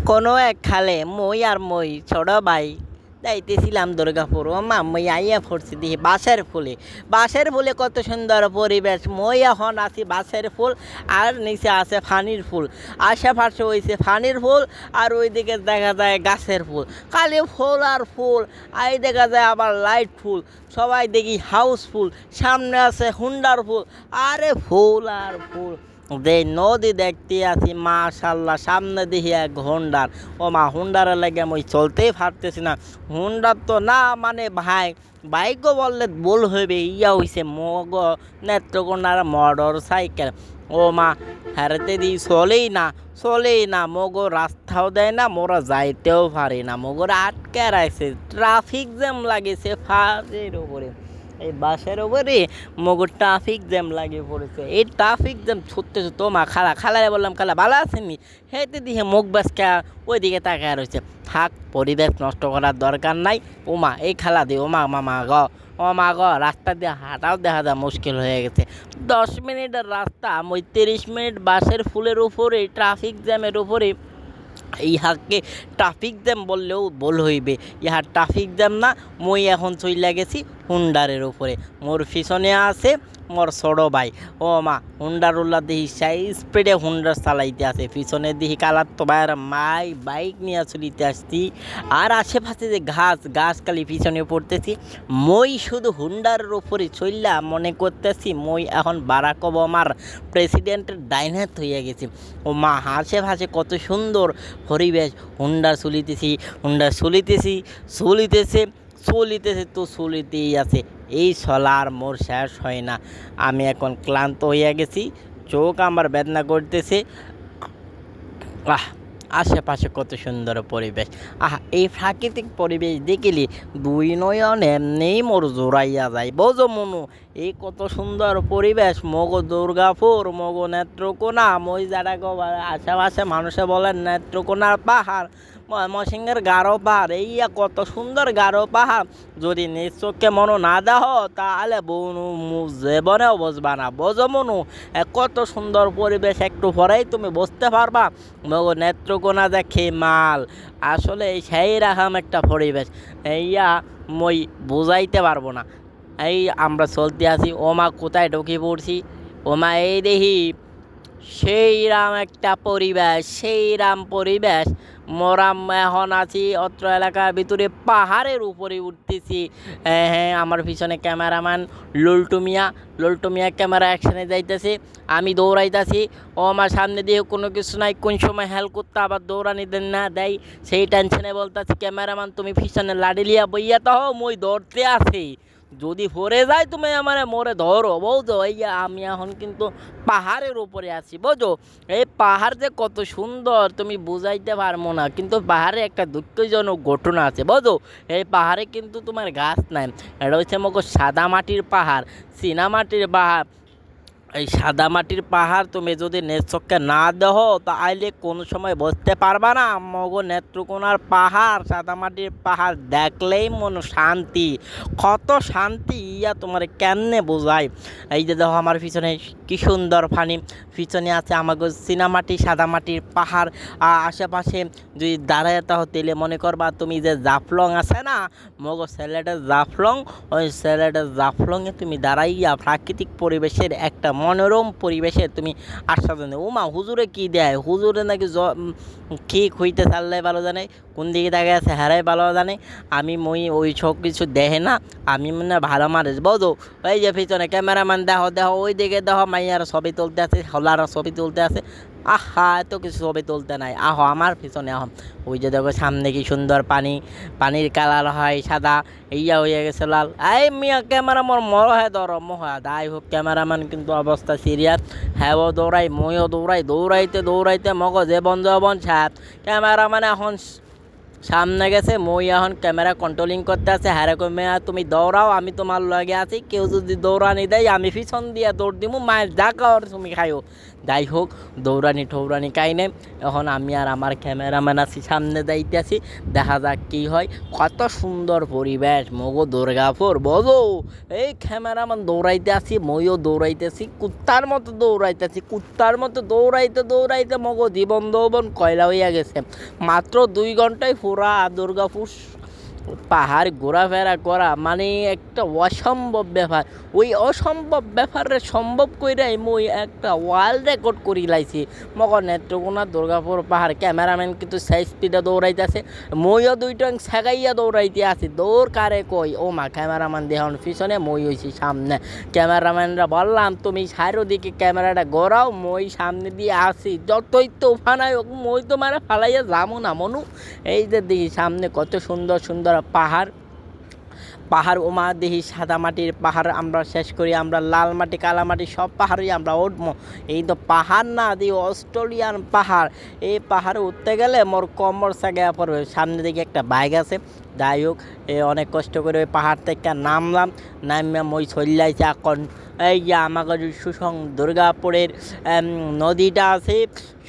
কোনো এক খালে মই আর মই ছোট ভাই যাইতেছিলাম দুর্গাপুর। ও মা মই আইয়া পড়ছি দেখি বাঁশের ফুলে কত সুন্দর পরিবেশ। মই এখন আছি বাঁশের ফুল আর নিচে আছে ফানির ফুল, আশেপাশে হয়েছে ফানির ফুল আর ওইদিকে দেখা যায় গাছের ফুল, খালি ফুল আর ফুল। এই দেখা যায় আবার লাইট ফুল, সবাই দেখি হাউসফুল। সামনে আছে হুন্ডার ফুল, আরে ফুল আর ফুল। যে নদী দেখতে আছি মাশাল্লাহ, সামনে দেখি এক হুন্ডার। ও মা, হুন্ডারের লাগে আমি চলতেই পারতেছি না। হুন্ডার তো না মানে ভাই, বাইকও বললে ভুল হইবে, ইয়া হইছে মগ নেত্রকোনার মোটর সাইকেল। ও মা, হারাতে দিই চলেই না মগো, রাস্তাও দেয় না, মোরা যাইতেও পারি না, মগর আটকে রাখছে। ট্রাফিক জ্যাম লাগেছে ফাঁসের উপরে, এই বাসের উপরে মগর ট্রাফিক জ্যাম লাগিয়ে পড়েছে। এই ট্রাফিক জ্যাম ছুটতে ছুটতে মা খালারে বললাম, খালা ভালো আছেননি? হেঁটে দিয়ে মুখ বাসকা ওইদিকে তাকায় রয়েছে। থাক, পরিবেশ নষ্ট করার দরকার নাই। ওমা এই খালা দি, ও মা গ রাস্তা দিয়ে হাঁটাও দেখা যায় মুশকিল হয়ে গেছে। 10 মিনিটের রাস্তা মই 30 মিনিট বাসের ফুলের উপরে ট্রাফিক জ্যামের উপরে। ইহাকে ট্রাফিক জ্যাম বললেও ভুল হইবে, ইহা ট্রাফিক জ্যাম না। মই এখন চইলা গেছি হুন্ডারের উপরে, মোর পিছনে আছে মোর ছোট ভাই। ও মা, হুন্ডার উল্লা দেখি সেই স্পিডে হুন্ডার চালাইতে আছে, পিছনে দেখি কালার তো ভাইয়ের বাইক নিয়ে চলিতে আসছি। আর আশেপাশে যে গাছ খালি পিছনে পড়তেছি। মই শুধু হুন্ডারের উপরে চললা মনে করতেছি মই এখন বারাক ওবামার প্রেসিডেন্টের ডাইন হাত হইয়া গেছি। ও মা, আশেপাশে কত সুন্দর পরিবেশ। হুন্ডার চলিতেছে তো চলিতেই আছে। এই চলার মোর শেষ হয় না। আমি এখন ক্লান্ত হইয়া গেছি, চোখ আমার বেদনা করতেছে। আহ, আশেপাশে কত সুন্দর পরিবেশ। এই প্রাকৃতিক পরিবেশ দেখিলে দুই নয়ন এমনিই মোর জোড়াইয়া যায়। বোঝো মনু, এই কত সুন্দর পরিবেশ মগো দুর্গাপুর, মগো নেত্রকোনা। মই যারা আশেপাশে মানুষে বলেন নেত্রকোনার পাহাড়, ময়মনসিংহের গারো পাহাড়। এইয়া কত সুন্দর গারো পাহাড়, যদি নিজ চোখে মনো না দেহ তাহলে বনু জীবনেও বুঝবা না। বোঝো মনু, কত সুন্দর পরিবেশ, একটু পরেই তুমি বুঝতে পারবা মগো নেত্রকোনা দেখে মাল। আসলে সেই রকম একটা পরিবেশ, এইয়া মই বুঝাইতে পারবো না। এই আমরা চলতে আছি, ওমা কোথায় ঢুকে পড়ছি। ওমা এই দেখি সেই রাম পরিবেশ। মোরা এখন আছি অত্র এলাকার ভিতরে, পাহাড়ের উপরে উঠতেছি। হ্যাঁ, আমার পিছনে ক্যামেরাম্যান লল্টু মিয়া ক্যামেরা অ্যাকশনে যাইতেছে, আমি দৌড়াইতেছি। ও আমার সামনে দিয়ে কোনো কিছু নাই, কোন সময় হেল্প করতে আবার দৌড়ানি না দেয় সেই টেনশনে বলতেছি, ক্যামেরাম্যান তুমি পিছনে লাড়ি লিয়া বইয়া তো মই দৌড়তে আছি, যদি পড়ে যায় তুমি আমার মোরে ধরো। বুঝো, আমি এখন কিন্তু পাহাড়ের উপরে আছি। বুঝো, এই পাহাড় যে কত সুন্দর তুমি বুঝাইতে পারবো না। কিন্তু পাহাড়ে একটা দুঃখজনক ঘটনা আছে। বুঝো, এই পাহাড়ে কিন্তু তোমার গাছ নাই। এটা হচ্ছে মগো সাদা মাটির পাহাড়, চীনা মাটির পাহাড়। এই সাদা মাটির পাহাড় তুমি যদি চোখে না দেহ তাহলে কোনো সময় বুঝতে পারবা না মগো নেত্রকোনার পাহাড়। সাদা মাটির পাহাড় দেখলেই মন শান্তি, কত শান্তি, ইয়া তোমার কেমনে বোঝায়। এই যে দেখো আমার পিছনে কি সুন্দর পানি, পিছনে আছে আমাকে চীনামাটি সাদা মাটির পাহাড়। আশেপাশে যদি দাঁড়ায় তাহ তেলে মনে করবা তুমি যে জাফলং আছে না মগো সিলেটের জাফলং, ওই সিলেটের জাফলংয়ে তুমি দাঁড়াইয়া প্রাকৃতিক পরিবেশের একটা মনোরম পরিবেশে তুমি আস্বাদন। ওমা, হুজুরে কি দেয়, হুজুরে নাকি কি খুঁজতে চাললে ভালো জানে, কোন দিকে তাকে আছে হারাই ভালো জানে। আমি ওই সব কিছু দেখে না, আমি মানে ভালো মানুষ। বোঝো, ওই যে পিছনে ক্যামেরাম্যান দেখো ওই দিকে দেখো মাইয়ার ছবি তুলতে আছে, হলার ছবি তুলতে আছে। এত কিছু ছবি তুলতে নাই, আমার পিছনে ওই যে দেখো সামনে কি সুন্দর পানির কালার হয় সাদা, ইয়া হয়ে গেছে লাল। এই মিয়া ক্যামেরা মোর হয় যাই হোক, ক্যামেরাম্যান কিন্তু অবস্থা সিরিয়াস। হ্যাঁ, দৌড়াই মইও দৌড়াইতে মগো জীবন সাত। ক্যামেরাম্যান এখন সামনে গেছে, মই এখন ক্যামেরা কন্ট্রোলিং করতে আছে। হ্যাঁ রে মেয়া, তুমি দৌড়াও, আমি তোমার লগে আছি। কেউ যদি দৌড়ানি দেয় আমি পিছন দিয়ে দৌড় দিব, মায়ের যা খাওয়ার তুমি খাইও। যাই হোক দৌড়ানি ঠৌরানি কাইনে এখন আমি আর আমার ক্যামেরাম্যান আছি সামনে যাইতে আছি, দেখা যাক কী হয়। কত সুন্দর পরিবেশ মগো দুর্গাপুর বোঝো। এই ক্যামেরাম্যান দৌড়াইতে আসি, মইও দৌড়াইতেছি, কুত্তার মতো দৌড়াইতেছি, কুত্তার মতো দৌড়াইতে দৌড়াইতে মগো জীবন যৌবন কয়লা হইয়া গেছে। মাত্র 2 ঘন্টায় পুরা দুর্গাপুর পাহাড় ঘোরাফেরা করা মানে একটা অসম্ভব ব্যাপার। ওই অসম্ভব ব্যাপারে সম্ভব কইরাই মুই একটা ওয়ার্ল্ড রেকর্ড করি লাইছি। মগর নেত্রকোনা দুর্গাপুর পাহাড় ক্যামেরাম্যান কিন্তু সেই স্পিডে দৌড়াইতেছে, মইও 2 টং ছেগাইয়া দৌড়াইতে আছি। দৌড় কারে কই ও মা, ক্যামেরাম্যান দেহন পিছনে, মই হইছি সামনে। ক্যামেরাম্যানরা বললাম তুমি চারিদিকে ক্যামেরাটা ঘোরাও, মই সামনে দিয়ে আসি। যতই তোফানাই হোক মই তো মানে ফালাইয়া যাবো না মনু। এই যে দেখি সামনে কত সুন্দর সুন্দর পাহাড়, পাহাড় ওমা দেখি সাদা মাটির পাহাড় আমরা শেষ করি, আমরা লাল মাটি কালা মাটি সব পাহাড়ই আমরা উঠবো। এই তো পাহাড় না দি অস্ট্রেলিয়ান পাহাড়, এই পাহাড়ে উঠতে গেলে মোর কমর সাগা পড়বে। সামনে দিকে একটা বাইক আছে। যাই হোক অনেক কষ্ট করে ওই পাহাড় থেকে নামলাম, নামিয়া মই চল্লাইছে এখন এই যে আমাদের সুসং দুর্গাপুরের নদীটা আছে,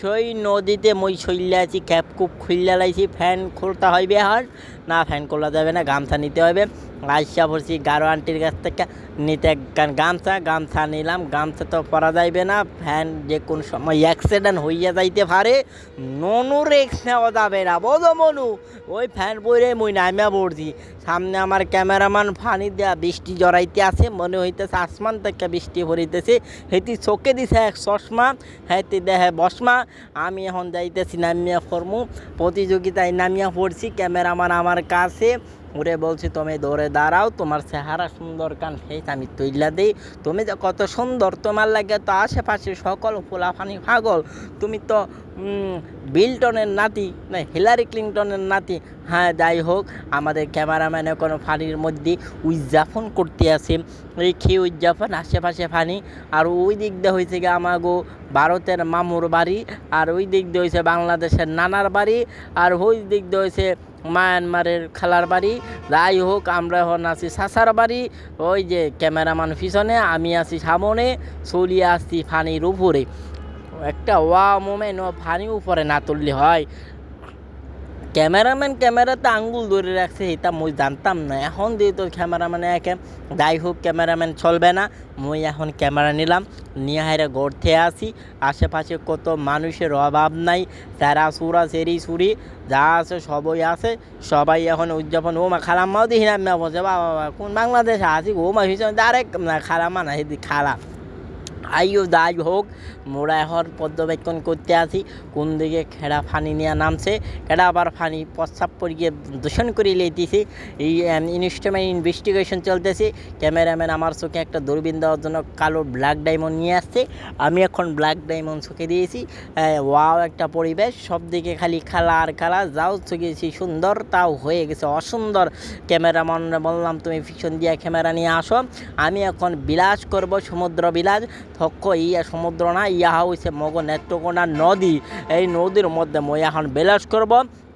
সেই নদীতে মই চল্লা আছি। ক্যাপ কুপ খুললা লাইছি, ফ্যান খুলতে হইবে আর না, ফ্যান খোলা যাবে না, গামছা নিতে হবে। আইসা পড়ছি গারো আন্টির কাছ থেকে নিতে গামছা নিলাম। গামছা তো পরা যাইবে না, ফ্যান যে কোন সময় অ্যাক্সিডেন্ট হইয়া যাইতে পারে, ননু রিক্স নেওয়া যাবে না বোঝো মনু। ওই ফ্যান পরে মুই নামিয়া পড়ছি। সামনে আমার ক্যামেরাম্যান ফানি দেয়া বৃষ্টি জড়াইতে আছে, মনে হইতেছে আসমান থেকে বৃষ্টি ভরিতেছে। হেতি চোখে দিছে এক চশমা, হেতি দেহে বসমা। আমি এখন যাইতেছি নামিয়া পড়মু, প্রতিযোগিতায় নামিয়া পড়ছি। ক্যামেরাম্যান আমার কাছে ওরে বলছি তুমি দৌড়ে দাঁড়াও, তোমার চেহারা সুন্দর কান ফেস আমি তৈলা দিই, তুমি যে কত সুন্দর, তোমার লাগে তো আশেপাশে সকল ফুলাফানি পাগল, তুমি তো বিল্টনের নাতি না হিলারি ক্লিন্টনের নাতি। হ্যাঁ যাই হোক আমাদের ক্যামেরাম্যান কোনো ফানির মধ্যে উদযাপন করতে আসে, এই খেয়ে উদযাপন আশেপাশে ফানি। আর ওই দিক দিয়ে হয়েছে গিয়ে আমাগো ভারতের মামুর বাড়ি, আর ওই দিক দিয়ে হয়েছে বাংলাদেশের নানার বাড়ি, আর ওই দিক দিয়ে হয়েছে মায়ানমারের খালার বাড়ি। যাই হোক আমরা এখন আছি সাসার বাড়ি। ওই যে ক্যামেরাম্যান পিছনে, আমি আছি সামনে, চলিয়ে আসছি ফানির উপরে। একটা ওয়া মোমেন্ট, ও ফানি উপরে না তুললে হয়। ক্যামেরাম্যান ক্যামেরাতে আঙ্গুল ধরে রাখছে এটা মই জানতাম না, এখন দিয়ে তো ক্যামেরাম্যানে একে। যাই হোক ক্যামেরাম্যান চলবে না, মই এখন ক্যামেরা নিলাম, নিয়ে হাইরে গড়তে আসি। আশেপাশে কত মানুষের অভাব নাই, তারা সুরা সেরি সুরি যা আছে সবই আছে, সবাই এখন উদযাপন। ও মা খালাম্মাও দেখি না বলছে বাবা কোন বাংলাদেশে আছি, ও মা হিসাবে ডাইরেক্ট খালাম্মা না হেদি খালা। আইও যাই হোক মোরা এখন পর্যবেক্ষণ করতে আসি কোন দিকে খেড়া ফানি নিয়ে নামছে, খেড়া আবার ফানি প্রস্রাব পরিয়ে দূষণ করে লেতেছে। এই ইনস্ট্রুমেন্ট ইনভেস্টিগেশন চলতেছে। ক্যামেরাম্যান আমার চোখে একটা দূরবীন দেওয়ার জন্য কালো ব্ল্যাক ডায়মন্ড নিয়ে আসছে, আমি এখন ব্ল্যাক ডায়মন্ড চোখে দিয়েছি। ওয়াও একটা পরিবেশ, সব দিকে খালি খালা আর খালা, যাও চোখেছি সুন্দর তাও হয়ে গেছে অসুন্দর। ক্যামেরাম্যান বললাম তুমি ফিকশন দিয়ে ক্যামেরা নিয়ে আসো, আমি এখন বিলাস করব সমুদ্র বিলাস। থক্ক ইয়া সমুদ্র না, ইয়া হইছে মগ নেত্রকোনা নদী, এই নদীর মধ্যে মই এখন বিলাস করব।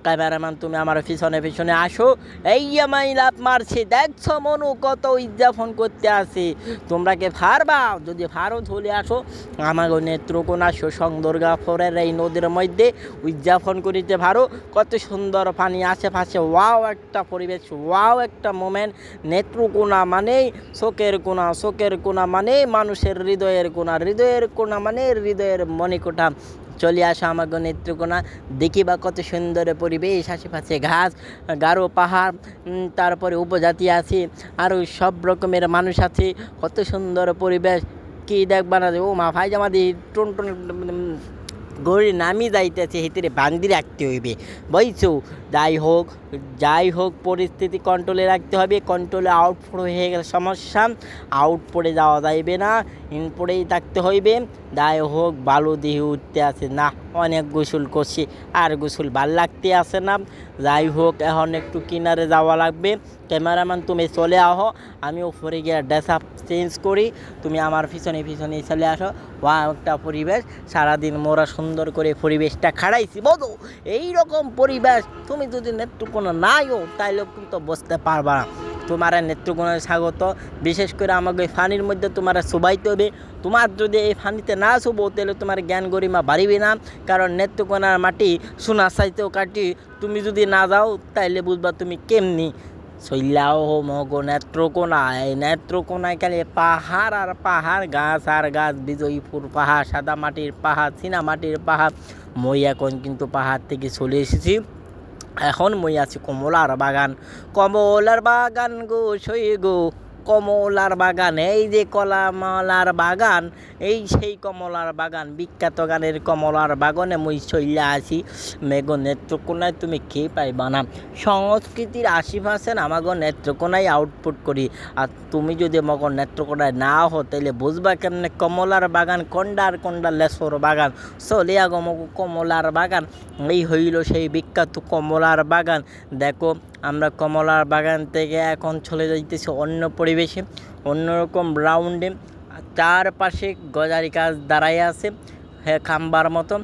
ক্যামেরাম্যান তুমি আমার পিছনে পিছনে আসো। এই আমি লাভ মারছি, দেখছো মনু কত উদযাপন করতে আসি, তোমরা কে ফারবা? যদি ফারো চলে আসো আমাকে নেত্রকোনা সুসং দুর্গাপুরের এই নদীর মধ্যে উদযাপন করিতে পারো। কত সুন্দর পানি আশেপাশে, ওয়াও একটা পরিবেশ, ওয়াও একটা মোমেন্ট। নেত্রকোনা মানেই চোখের কোনা, চোখের কোনা মানে মানুষের হৃদয়ের কোনা, হৃদয়ের কোনা মানে হৃদয়ের মণিকোঠা। চলে আসা আমাকে নেত্রকোনা, দেখি বা কত সুন্দর পরিবেশ, আশেপাশে ঘাস গারো পাহাড়, তারপরে উপজাতি আছে, আরও সব রকমের মানুষ আছে, কত সুন্দর পরিবেশ। কি দেখবা না ও মা ভাই আমাদের টন টন গড়ি নামি যাইতেছে, হেতরে বান্দি রাখতে হইবে বুঝছো। যাই হোক পরিস্থিতি কন্ট্রোলে রাখতে হবে, কন্ট্রোলে আউটপুট হয়ে গেলে সমস্যা, আউটপুটে যাওয়া যাইবে না, ইনপুটেই থাকতে হইবে। যাই হোক বালু দিয়ে উঠতে আসে না, অনেক গোসল করছি আর গোসল ভাল লাগতে আসে না। যাই হোক এখন একটু কিনারে যাওয়া লাগবে। ক্যামেরাম্যান তুমি চলে আহো, আমি উপরে গিয়ে ড্রেস আপ চেঞ্জ করি, তুমি আমার পিছনে পিছনে চলে আসো। ওয়া একটা পরিবেশ, সারাদিন মোরা সুন্দর করে পরিবেশটা খাড়াইছি বলো। এইরকম পরিবেশ তুমি যদি নেত্রকোনা নাইও তাইলে কিন্তু বুঝতে পারবা না। তোমার নেত্রকোনায় স্বাগত। বিশেষ করে আমাকে ফানির মধ্যে তোমার সবাইতে হবে। তোমার যদি এই ফানিতে না শুবো তাহলে তোমার জ্ঞান গরিমা বাড়িবে না, কারণ নেত্রকোনার মাটি সোনা চাইতেও কাটি। তুমি যদি না যাও তাইলে বুঝবা তুমি কেমনি শৈলাও হো মগো নেত্রকোনা। এই নেত্রকোনায় খালি পাহাড় আর পাহাড়, গাছ আর গাছ, বিজয়পুর পাহাড়, সাদা মাটির পাহাড়, চীনা মাটির পাহাড়। মই এখন কিন্তু পাহাড় থেকে চলে এসেছি। এখন মই আছি কমলার বাগান। কমলার বাগান গো সই গো, কমলার বাগান। এই যে কমলার বাগান, এই সেই কমলার বাগান, বিখ্যাত গানের কমলার বাগানে মই চইলা আছি। মেঘো নেত্রকোনায় তুমি কে পাইবা না। সংস্কৃতির 80% আমাগো নেত্রকোনায় আউটপুট করি। আর তুমি যদি মগো নেত্রকোনায় না হো তাইলে বুঝবা কেমনে কমলার বাগান কোনডার কোনডা লেসর বাগান। চলে আগো মগো কমলার বাগান। এই হইল সেই বিখ্যাত কমলার বাগান। দেখো আমরা কমলার বাগান থেকে এখন চলে যাইতেছি অন্য পরিবেশে, অন্যরকম রাউন্ডে। চারপাশে গজারি গাছ দাঁড়াই আছে হ্যাঁ খাম্বার মতো।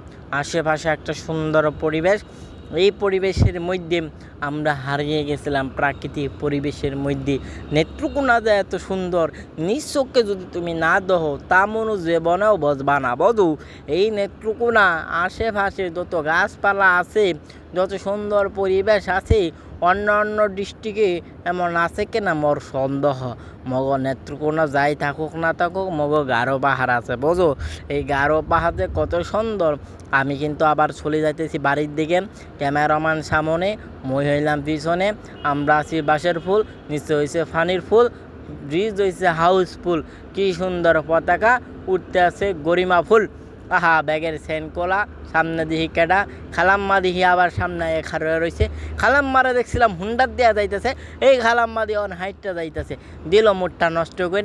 আশেপাশে একটা সুন্দর পরিবেশ। এই পরিবেশের মধ্যে আমরা হারিয়ে গেছিলাম প্রাকৃতিক পরিবেশের মধ্যে। নেত্রকোনা যে এত সুন্দর, নিজ চোখে যদি তুমি না দেখো তা মনে জীবনেও বসবা না বধু। এই নেত্রকোনা আশেপাশে যত গাছপালা আছে, যত সুন্দর পরিবেশ আছে, অন্য অন্য ডিস্ট্রিক্টে এমন আছে কিনা মোর সন্দেহ। মগ নেত্রকোনা যাই থাকুক না থাকুক মগ গারো পাহাড় আছে বোঝো। এই গারো পাহাড়ে কত সুন্দর। আমি কিন্তু আবার চলে যাইতেছি বাড়ির দিকে। ক্যামেরাম্যান সামনে, মই হইলাম পিছনে। আমরা আছি বাঁশের ফুল, নিচে হয়েছে ফানির ফুল, ব্রিজ হয়েছে হাউসফুল। কি সুন্দর পতাকা উঠতে আছে গরিমা ফুল। আহা ব্যাগের সেন কোলা, সামনে দিহি কেডা খালাম্মা দিহি আবার সামনে খারোয়া রয়েছে। খালাম্মারা দেখছিলাম হুন্ডার দেওয়া যাইতেছে, এই খালাম্মা দিয়ে অন হাইটটা যাইতেছে, দিল মুডটা নষ্ট করে।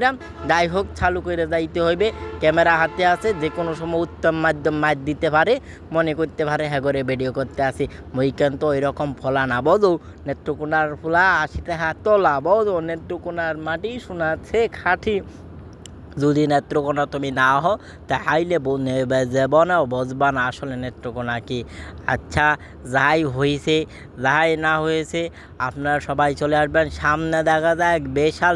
যাই হোক চালু করে যাইতে হইবে। ক্যামেরা হাতে আছে, যে কোনো সময় উত্তম মাধ্যম মাছ দিতে পারে, মনে করতে পারে হ্যাঁ করে ভিডিও করতে আসি। মইকান তো ওইরকম ফলা না বধু। নেত্রকোনার ফুলা 80 টাকা তোলা বধু। নেত্রকোনার মাটি শোনাচ্ছে খাঁটি। যদি নেত্রকোনা তুমি না হও তাহলে জীবনেও বুঝবা না আসলে নেত্রকোনা কি। আচ্ছা যাই হয়েছে যাই না হয়েছে আপনারা সবাই চলে আসবেন। সামনে দেখা যায় বিশাল